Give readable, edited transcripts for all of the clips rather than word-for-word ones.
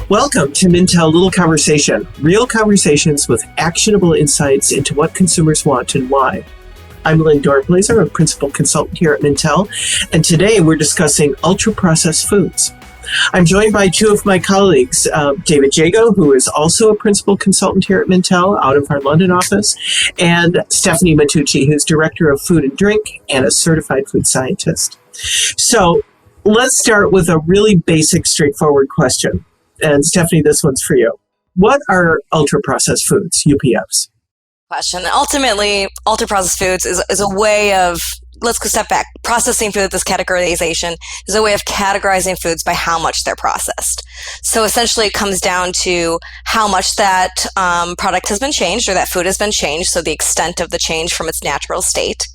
Welcome to Mintel Little Conversation, real conversations with actionable insights into what consumers want and why. I'm Lynn Dornblaser, a principal consultant here at Mintel, and today we're discussing ultra-processed foods. I'm joined by two of my colleagues, David Jago, who is also a principal consultant here at Mintel out of our London office, and Stephanie Mattucci, who's Director of Food and Drink and a certified food scientist. So let's start with a really basic, straightforward question. And Stephanie, this one's for you. What are ultra-processed foods, UPFs? Question. Ultimately, ultra-processed foods is a way of, let's go step back. Processing food, this categorization, is a way of categorizing foods by how much they're processed. So essentially it comes down to how much that product has been changed or that food has been changed, so the extent of the change from its natural state.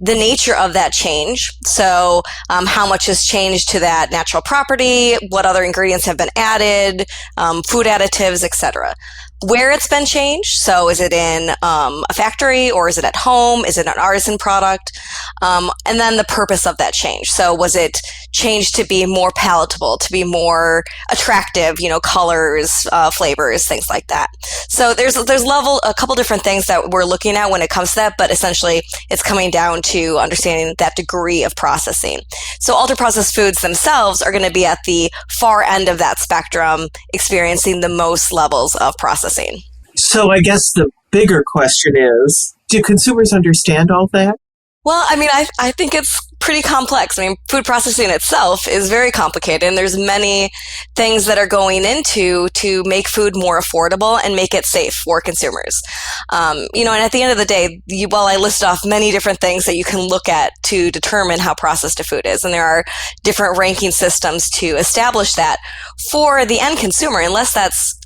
The nature of that change, so how much has changed to that natural property, what other ingredients have been added, food additives, etc. Where it's been changed, so is it in a factory or is it at home? Is it an artisan product? And then the purpose of that change. So was it changed to be more palatable, to be more attractive, colors, flavors, things like that. So there's a couple different things that we're looking at when it comes to that, but essentially it's coming down to understanding that degree of processing. So ultra-processed foods themselves are going to be at the far end of that spectrum, experiencing the most levels of processing. So I guess the bigger question is, do consumers understand all that? Well, I think it's pretty complex. Food processing itself is very complicated, and there's many things that are going into to make food more affordable and make it safe for consumers. And at the end of the day, while I list off many different things that you can look at to determine how processed a food is, and there are different ranking systems to establish that for the end consumer, unless that's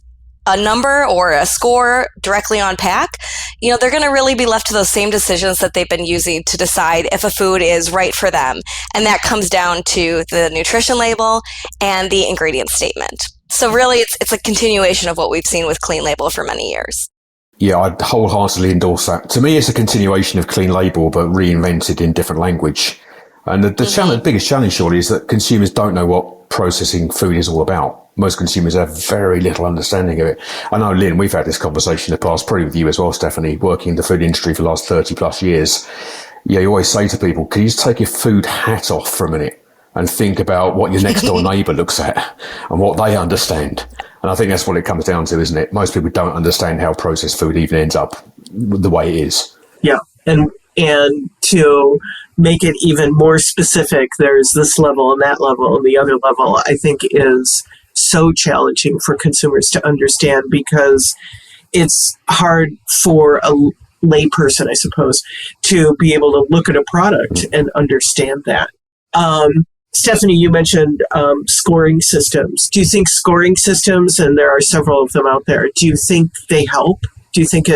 a number or a score directly on pack, they're going to really be left to those same decisions that they've been using to decide if a food is right for them. And that comes down to the nutrition label and the ingredient statement. So really, it's a continuation of what we've seen with Clean Label for many years. Yeah, I'd wholeheartedly endorse that. To me, it's a continuation of Clean Label, but reinvented in different language. And the biggest challenge, surely, is that consumers don't know what processing food is all about. Most consumers have very little understanding of it. I know, Lynn, we've had this conversation in the past, probably with you as well, Stephanie, working in the food industry for the last 30 plus years. Yeah, you always say to people, can you just take your food hat off for a minute and think about what your next door neighbour looks at and what they understand? And I think that's what it comes down to, isn't it? Most people don't understand how processed food even ends up the way it is. Yeah, and to make it even more specific, there's this level and that level, and the other level, I think, is so challenging for consumers to understand because it's hard for a layperson, I suppose, to be able to look at a product and understand that. Stephanie, you mentioned scoring systems. Do you think scoring systems, and there are several of them out there, do you think they help? Do you think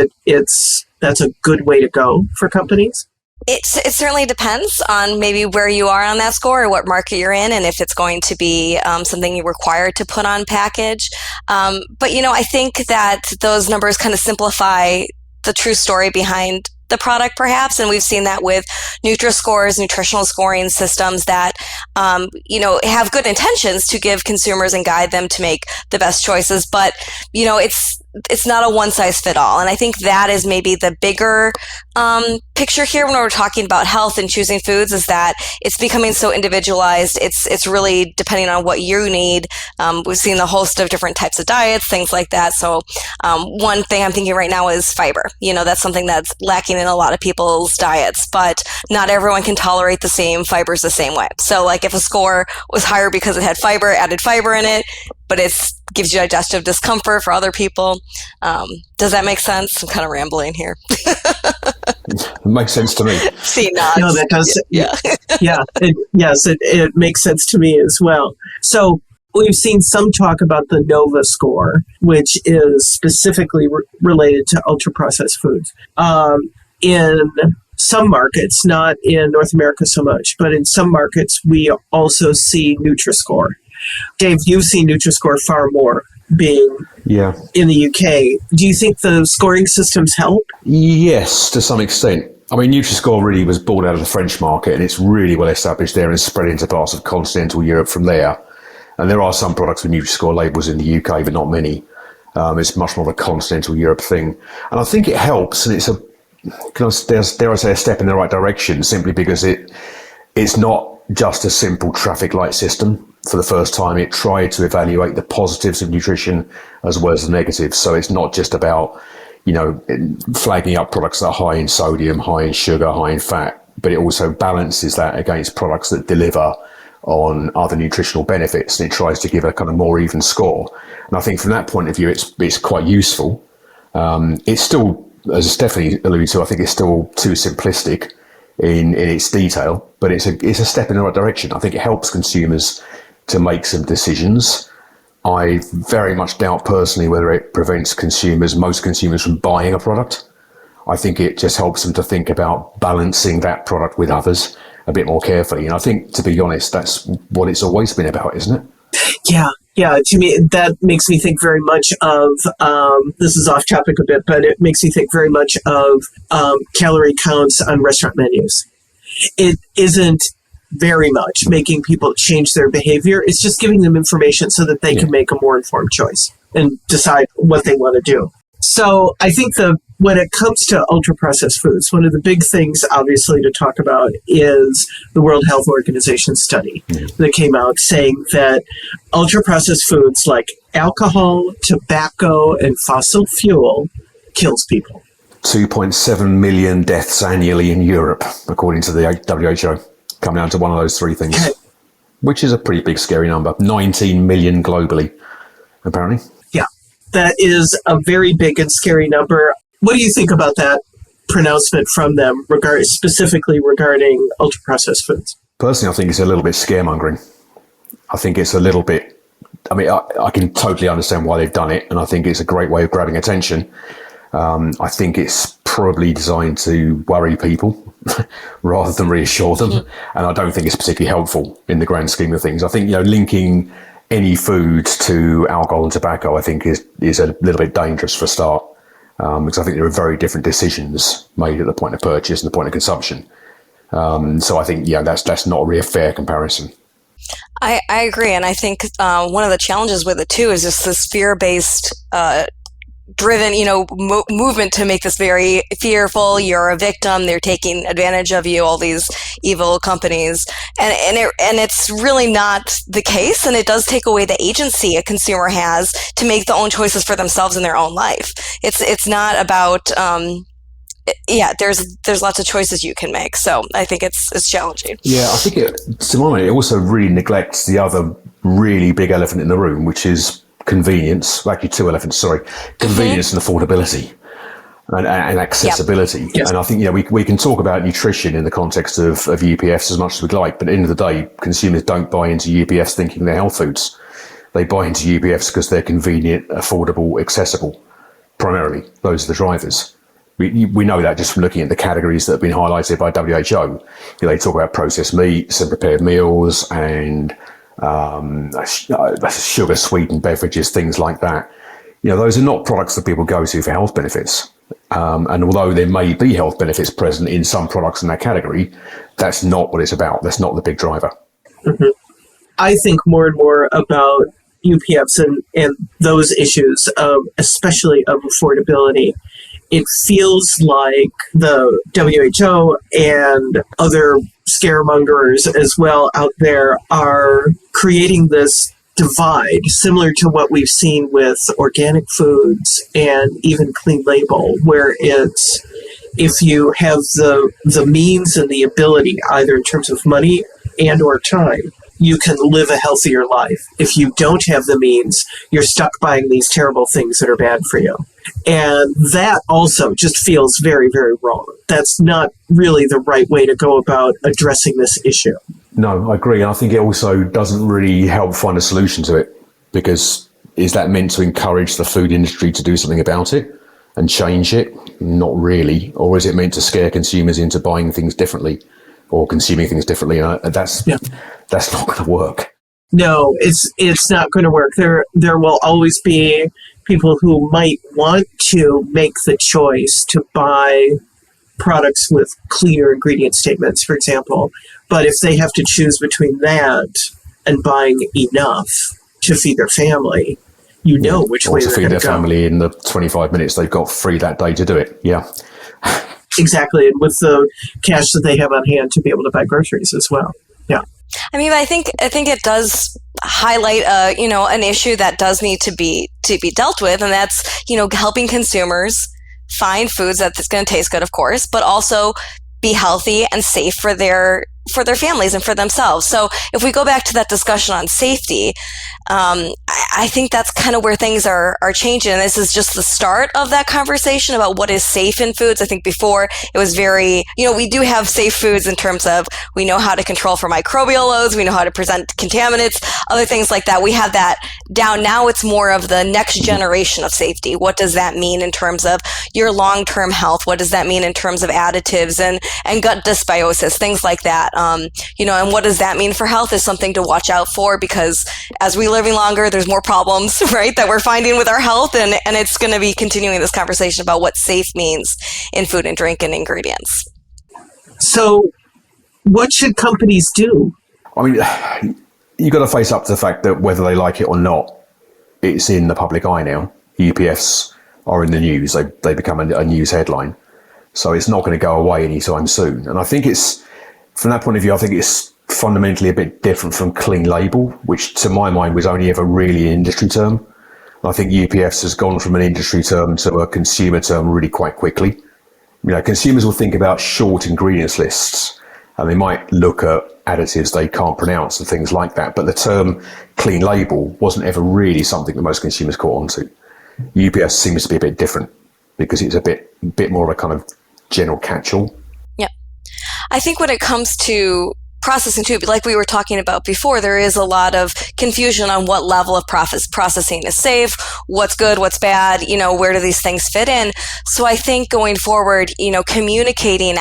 that's a good way to go for companies? It certainly depends on maybe where you are on that score or what market you're in, and if it's going to be something you're required to put on package. But I think that those numbers kind of simplify the true story behind the product, perhaps, and we've seen that with Nutri-Scores, nutritional scoring systems that have good intentions to give consumers and guide them to make the best choices, but it's not a one-size-fit-all. And I think that is maybe the bigger picture here when we're talking about health and choosing foods, is that it's becoming so individualized. It's really depending on what you need. We've seen a host of different types of diets, things like that. So one thing I'm thinking right now is fiber. That's something that's lacking in a lot of people's diets, but not everyone can tolerate the same fibers the same way. So like if a score was higher because it had added fiber in it, but it gives you digestive discomfort for other people. Does that make sense? I'm kind of rambling here. It makes sense to me. See, nods. No, that does. Yeah. It makes sense to me as well. So we've seen some talk about the NOVA score, which is specifically related to ultra-processed foods. In some markets, not in North America so much, but in some markets, we also see Nutri-Score. Dave, you've seen Nutri-Score far more, being in the UK. Do you think the scoring systems help? Yes, to some extent. Nutri-Score really was born out of the French market, and it's really well established there and spread into parts of continental Europe from there. And there are some products with Nutri-Score labels in the UK, but not many. It's much more of a continental Europe thing. And I think it helps, and it's dare I say, a step in the right direction, simply because it's not just a simple traffic light system. For the first time, it tried to evaluate the positives of nutrition as well as the negatives. So it's not just about, flagging up products that are high in sodium, high in sugar, high in fat, but it also balances that against products that deliver on other nutritional benefits, and it tries to give a kind of more even score. And I think from that point of view, it's quite useful. It's still, as Stephanie alluded to, I think it's still too simplistic in its detail, but it's a step in the right direction. I think it helps consumers to make some decisions. I very much doubt personally whether it prevents most consumers from buying a product. I think it just helps them to think about balancing that product with others a bit more carefully. And I think, to be honest, that's what it's always been about, isn't it? Yeah. To me, that makes me think very much of, this is off topic a bit, but it makes me think very much of calorie counts on restaurant menus. It isn't very much making people change their behavior. It's just giving them information so that they can make a more informed choice and decide what they want to do. So I think when it comes to ultra-processed foods, one of the big things, obviously, to talk about is the World Health Organization study that came out saying that ultra-processed foods like alcohol, tobacco, and fossil fuel kills people. 2.7 million deaths annually in Europe, according to the WHO, coming down to one of those three things, which is a pretty big, scary number. 19 million globally, apparently. Yeah. That is a very big and scary number. What do you think about that pronouncement from them, specifically regarding ultra-processed foods? Personally, I think it's a little bit scaremongering. I think it's a little bit, I can totally understand why they've done it, and I think it's a great way of grabbing attention. I think it's probably designed to worry people rather than reassure them. And I don't think it's particularly helpful in the grand scheme of things. I think, linking any food to alcohol and tobacco, I think is a little bit dangerous for a start. Because I think there are very different decisions made at the point of purchase and the point of consumption. So I think, that's not really a fair comparison. I agree. And I think one of the challenges with it, too, is just this fear-based driven, movement to make this very fearful. You're a victim. They're taking advantage of you, all these evil companies. And it's really not the case. And it does take away the agency a consumer has to make their own choices for themselves in their own life. It's not about, there's lots of choices you can make. So I think it's challenging. Yeah, I think to my mind, it also really neglects the other really big elephant in the room, which is convenience, actually two elephants, sorry, convenience and affordability and accessibility. Yep. Yes. And I think, we can talk about nutrition in the context of UPFs as much as we'd like, but at the end of the day, consumers don't buy into UPFs thinking they're health foods. They buy into UPFs because they're convenient, affordable, accessible. Primarily, those are the drivers. We know that just from looking at the categories that have been highlighted by WHO. They talk about processed meats and prepared meals and sugar sweetened beverages, things like that. Those are not products that people go to for health benefits. And although there may be health benefits present in some products in that category, that's not what it's about. That's not the big driver. Mm-hmm. I think more and more about UPFs and those issues, especially of affordability. It feels like the WHO and other scaremongers as well out there are creating this divide, similar to what we've seen with organic foods and even clean label, where it's if you have the means and the ability, either in terms of money and or time, you can live a healthier life. If you don't have the means, you're stuck buying these terrible things that are bad for you. And that also just feels very, very wrong. That's not really the right way to go about addressing this issue. No, I agree. And I think it also doesn't really help find a solution to it, because is that meant to encourage the food industry to do something about it and change it? Not really. Or is it meant to scare consumers into buying things differently or consuming things differently? And that's not going to work. No, it's not going to work. There will always be people who might want to make the choice to buy products with clear ingredient statements, for example. But if they have to choose between that and buying enough to feed their family, you know which or way to they're feed going their to go. family in the 25 minutes they've got free that day to do it. Yeah. Exactly, and with the cash that they have on hand to be able to buy groceries as well. Yeah. I mean, I think it does highlight an issue that does need to be dealt with, and that's helping consumers find foods that's going to taste good, of course, but also be healthy and safe for their families and for themselves. So if we go back to that discussion on safety, I think that's kind of where things are changing. And this is just the start of that conversation about what is safe in foods. I think before it was very, we do have safe foods in terms of we know how to control for microbial loads, we know how to present contaminants, other things like that. We have that down. Now it's more of the next generation of safety. What does that mean in terms of your long-term health? What does that mean in terms of additives and gut dysbiosis, things like that? And what does that mean for health is something to watch out for, because as we living longer, there's more problems, right, that we're finding with our health. And it's going to be continuing this conversation about what safe means in food and drink and ingredients. So what should companies do? I mean, you've got to face up to the fact that whether they like it or not, it's in the public eye now. UPFs are in the news. They become a news headline. So it's not going to go away anytime soon. And I think from that point of view, I think it's fundamentally a bit different from clean label, which to my mind was only ever really an industry term. I think UPFs has gone from an industry term to a consumer term really quite quickly. Consumers will think about short ingredients lists, and they might look at additives they can't pronounce and things like that. But the term clean label wasn't ever really something that most consumers caught on to. UPFs seems to be a bit different because it's a bit more of a kind of general catch-all. Yeah. I think when it comes to processing too, like we were talking about before, there is a lot of confusion on what level of processing is safe, what's good, what's bad, where do these things fit in. So I think going forward, communicating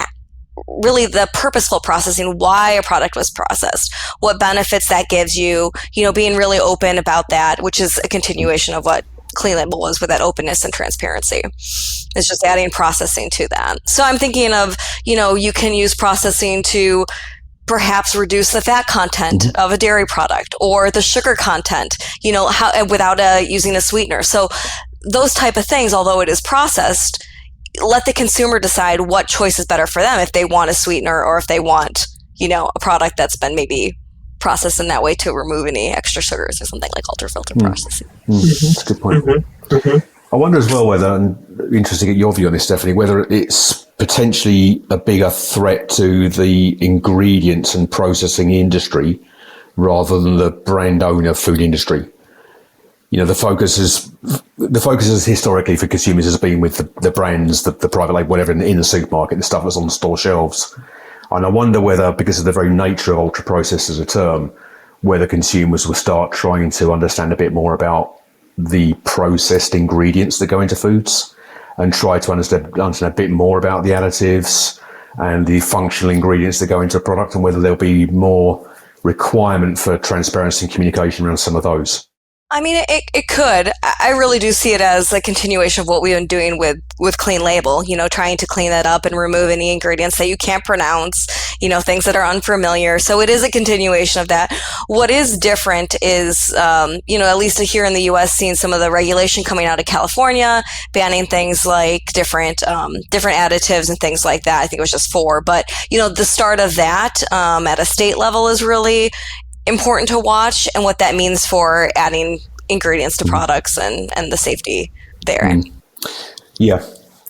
really the purposeful processing, why a product was processed, what benefits that gives you, being really open about that, which is a continuation of what Clean Label was with that openness and transparency. It's just adding processing to that. So I'm thinking of, you can use processing to perhaps reduce the fat content of a dairy product or the sugar content, without using a sweetener. So those type of things, although it is processed, let the consumer decide what choice is better for them, if they want a sweetener or if they want, a product that's been maybe processed in that way to remove any extra sugars or something like ultra-filter processing. That's a good point. I wonder as well whether, and interesting to get your view on this, Stephanie, whether it's potentially a bigger threat to the ingredients and processing industry rather than the brand owner food industry. The focus is historically for consumers has been with the brands, the private label, whatever, in the supermarket, the stuff that's on the store shelves. And I wonder whether, because of the very nature of ultra processed as a term, whether consumers will start trying to understand a bit more about the processed ingredients that go into foods and try to understand a bit more about the additives and the functional ingredients that go into a product, and whether there'll be more requirement for transparency and communication around some of those. I mean, it could. I really do see it as a continuation of what we've been doing with Clean Label, trying to clean that up and remove any ingredients that you can't pronounce, things that are unfamiliar. So it is a continuation of that. What is different is, at least here in the U.S., seeing some of the regulation coming out of California, banning things like different additives and things like that. I think it was just 4. But, the start of that at a state level is really important to watch, and what that means for adding ingredients to products and the safety there. Yeah,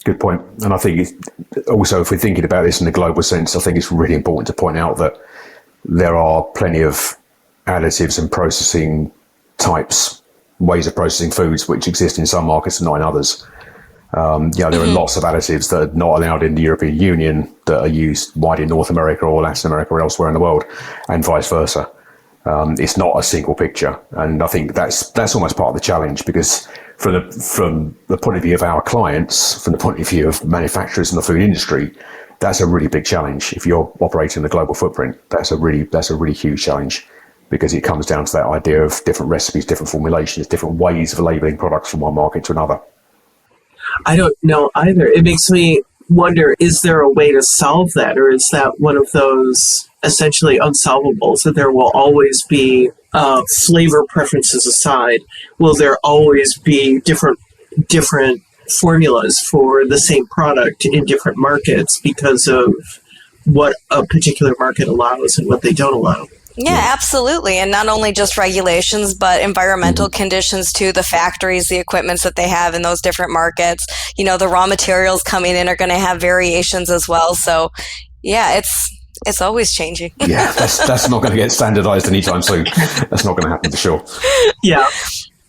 good point. And I think also, if we're thinking about this in a global sense, I think it's really important to point out that there are plenty of additives and processing types, ways of processing foods, which exist in some markets and not in others. There are lots of additives that are not allowed in the European Union that are used wide in North America or Latin America or elsewhere in the world, and vice versa. It's not a single picture, and I think that's almost part of the challenge, because from the point of view of our clients, from the point of view of manufacturers in the food industry, that's a really big challenge. If you're operating a global footprint, that's a really huge challenge, because it comes down to that idea of different recipes, different formulations, different ways of labeling products from one market to another. I don't know either. It makes me wonder, is there a way to solve that? Or is that one of those essentially unsolvables, that there will always be, flavor preferences aside, will there always be different formulas for the same product in different markets because of what a particular market allows and what they don't allow? Yeah, absolutely. And not only just regulations, but environmental conditions too, the factories, the equipments that they have in those different markets. You know, the raw materials coming in are going to have variations as well. So yeah, it's always changing. Yeah, that's not going to get standardized anytime soon. That's not going to happen for sure. Yeah.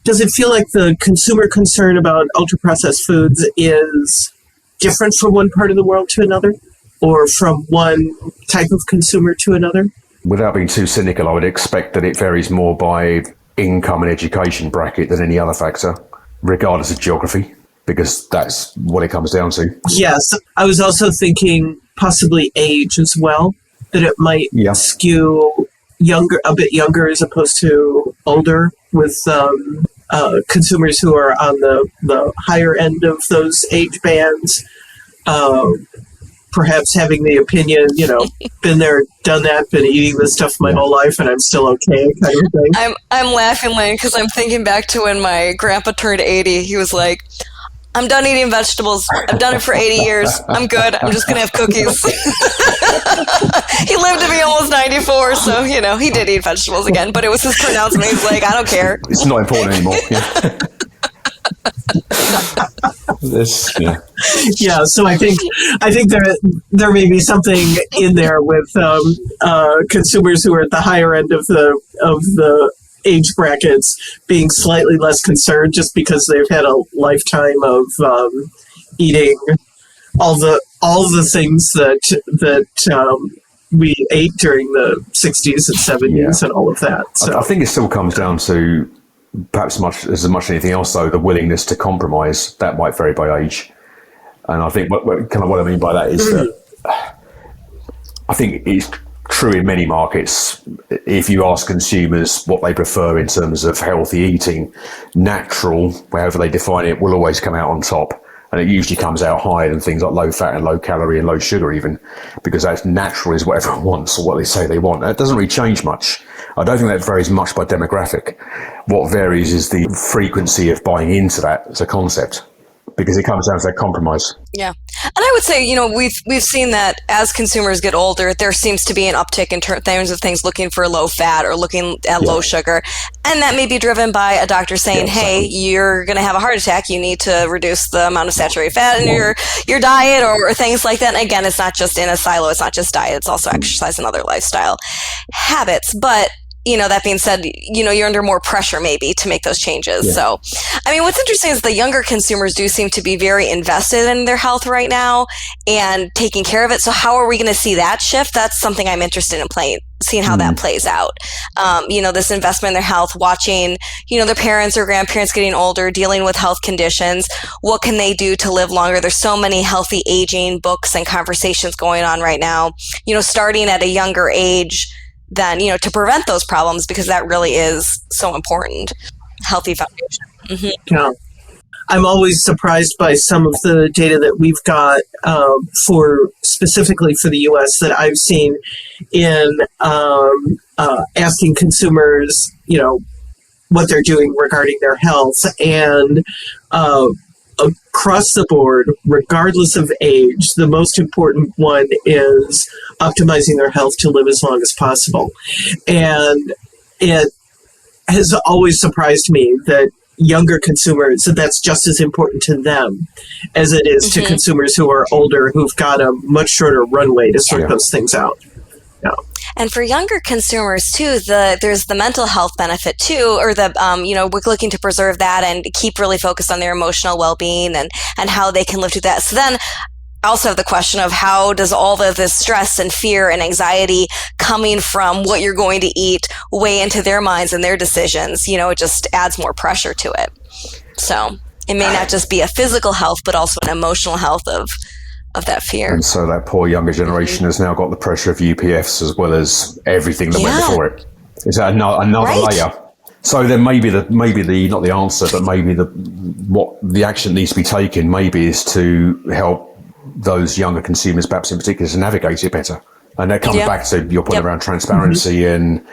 Does it feel like the consumer concern about ultra-processed foods is different from one part of the world to another, or from one type of consumer to another? Without being too cynical, I would expect that it varies more by income and education bracket than any other factor, regardless of geography, because that's what it comes down to. Yes. I was also thinking possibly age as well, that it might skew a bit younger as opposed to older, with consumers who are on the higher end of those age bands. Perhaps having the opinion, been there, done that, been eating this stuff my whole life, and I'm still okay, kind of thing. I'm laughing, Lynn, because I'm thinking back to when my grandpa turned 80. He was like, "I'm done eating vegetables. I've done it for 80 years. I'm good. I'm just going to have cookies." He lived to be almost 94, so, he did eat vegetables again, but it was his pronouncement. He's like, "I don't care. It's not important anymore." Yeah, so I think there may be something in there with consumers who are at the higher end of the age brackets being slightly less concerned just because they've had a lifetime of eating all the things that we ate during the 60s and 70s and all of that. So I think it still comes down to, perhaps as much as anything else, though, the willingness to compromise. That might vary by age. And I think what I mean by that is that I think it's true in many markets. If you ask consumers what they prefer in terms of healthy eating, natural, however they define it, will always come out on top. And it usually comes out higher than things like low fat and low calorie and low sugar even, because that's natural is what everyone wants or what they say they want. That doesn't really change much. I don't think that varies much by demographic. What varies is the frequency of buying into that as a concept, because it comes down to that compromise. Yeah. And I would say, we've seen that as consumers get older, there seems to be an uptick in terms of things looking for low fat or looking at low sugar. And that may be driven by a doctor saying, hey, you're going to have a heart attack. You need to reduce the amount of saturated fat in your diet or things like that. And again, it's not just in a silo. It's not just diet. It's also exercise and other lifestyle habits. But that being said, you're under more pressure maybe to make those changes. Yeah. So, what's interesting is the younger consumers do seem to be very invested in their health right now and taking care of it. So how are we going to see that shift? That's something I'm interested in seeing how that plays out. This investment in their health, watching, their parents or grandparents getting older, dealing with health conditions. What can they do to live longer? There's so many healthy aging books and conversations going on right now, starting at a younger age than, to prevent those problems, because that really is so important. Healthy foundation. Mm-hmm. Yeah. I'm always surprised by some of the data that we've got specifically for the U.S. that I've seen in asking consumers, what they're doing regarding their health. And across the board, regardless of age, the most important one is optimizing their health to live as long as possible. And it has always surprised me that younger consumers, that's just as important to them as it is to consumers who are older, who've got a much shorter runway to sort those things out. Yeah. And for younger consumers too, there's the mental health benefit too, or we're looking to preserve that and keep really focused on their emotional well-being and how they can live through that. So then I also have the question of how does all of this stress and fear and anxiety coming from what you're going to eat weigh into their minds and their decisions? It just adds more pressure to it. So it may not just be a physical health, but also an emotional health of that fear. And so that poor younger generation has now got the pressure of UPFs as well as everything that went before it. Is that another layer? So then maybe not the answer, but maybe what the action needs to be taken maybe is to help those younger consumers, perhaps in particular, to navigate it better. And that comes back to your point around transparency and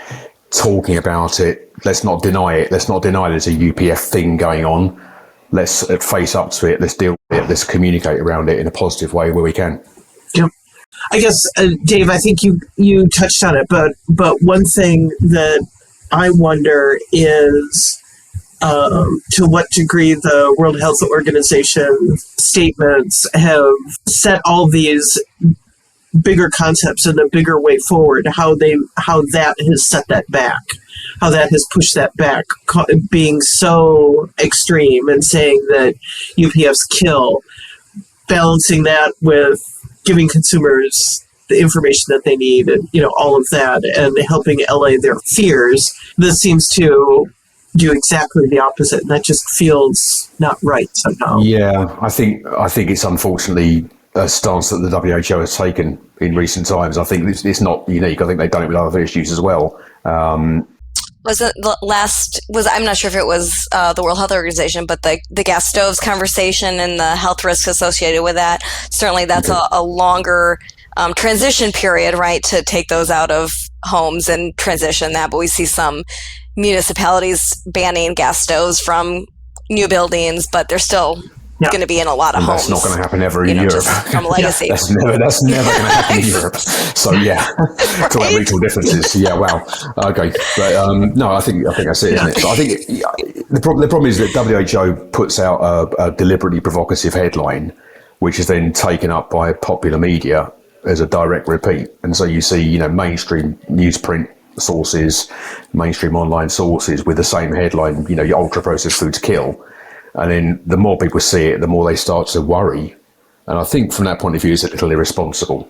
talking about it. Let's not deny it. Let's not deny there's a UPF thing going on. Let's face up to it. Let's deal with it. Let's communicate around it in a positive way where we can. Yep. I guess, Dave, I think you touched on it, but one thing that I wonder is to what degree the World Health Organization statements have set all these bigger concepts in a bigger way forward, how that has set that back, how that has pushed that back, being so extreme and saying that UPFs kill, balancing that with giving consumers the information that they need and, all of that, and helping allay their fears. This seems to do exactly the opposite, and that just feels not right somehow. Yeah, I think it's unfortunately a stance that the WHO has taken in recent times. I think it's not unique. I think they've done it with other issues as well. Was it the last? I'm not sure if it was the World Health Organization, but the gas stoves conversation and the health risks associated with that. Certainly, that's a longer transition period, right, to take those out of homes and transition that. But we see some municipalities banning gas stoves from new buildings, but they're still going to be in a lot of homes. That's not going to happen ever in Europe. Just from legacy. That's never going to happen in Europe. So talk about regional differences. Yeah, wow. Okay, but no, I think that's it, isn't it? So I think the problem is that WHO puts out a deliberately provocative headline, which is then taken up by popular media as a direct repeat, and so you see, mainstream newsprint sources, mainstream online sources with the same headline, your ultra processed foods kill. And then the more people see it, the more they start to worry. And I think from that point of view, it's a little irresponsible.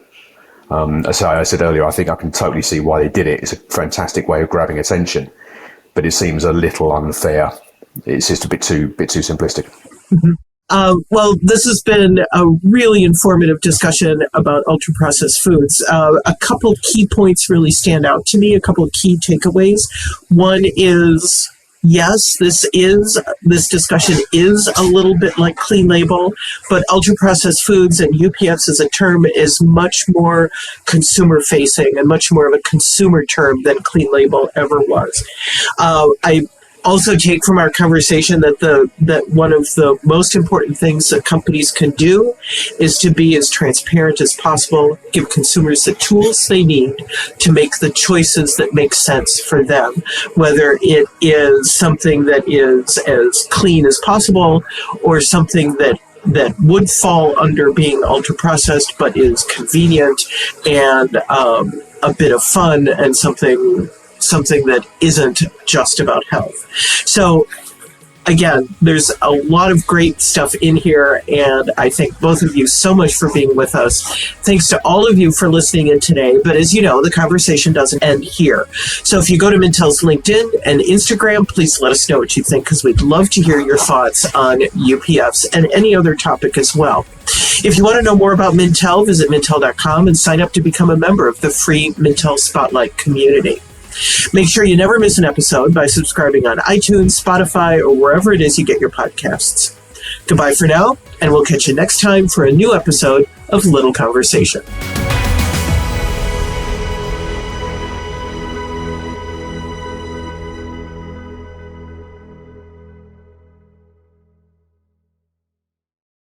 As I said earlier, I think I can totally see why they did it. It's a fantastic way of grabbing attention, but it seems a little unfair. It's just a bit too simplistic. Mm-hmm. Well, this has been a really informative discussion about ultra-processed foods. A couple key points really stand out to me, a couple of key takeaways. One is, yes, this discussion is a little bit like clean label, but ultra-processed foods and UPFs as a term is much more consumer-facing and much more of a consumer term than clean label ever was. I also take from our conversation that one of the most important things that companies can do is to be as transparent as possible, give consumers the tools they need to make the choices that make sense for them, whether it is something that is as clean as possible or something that would fall under being ultra-processed but is convenient and a bit of fun and something that isn't just about health. So again, there's a lot of great stuff in here, and I thank both of you so much for being with us. Thanks to all of you for listening in today, but as you know, the conversation doesn't end here. So if you go to Mintel's LinkedIn and Instagram, please let us know what you think, because we'd love to hear your thoughts on UPFs and any other topic as well. If you want to know more about Mintel, visit Mintel.com and sign up to become a member of the free Mintel Spotlight community. Make sure you never miss an episode by subscribing on iTunes, Spotify, or wherever it is you get your podcasts. Goodbye for now, and we'll catch you next time for a new episode of Little Conversation.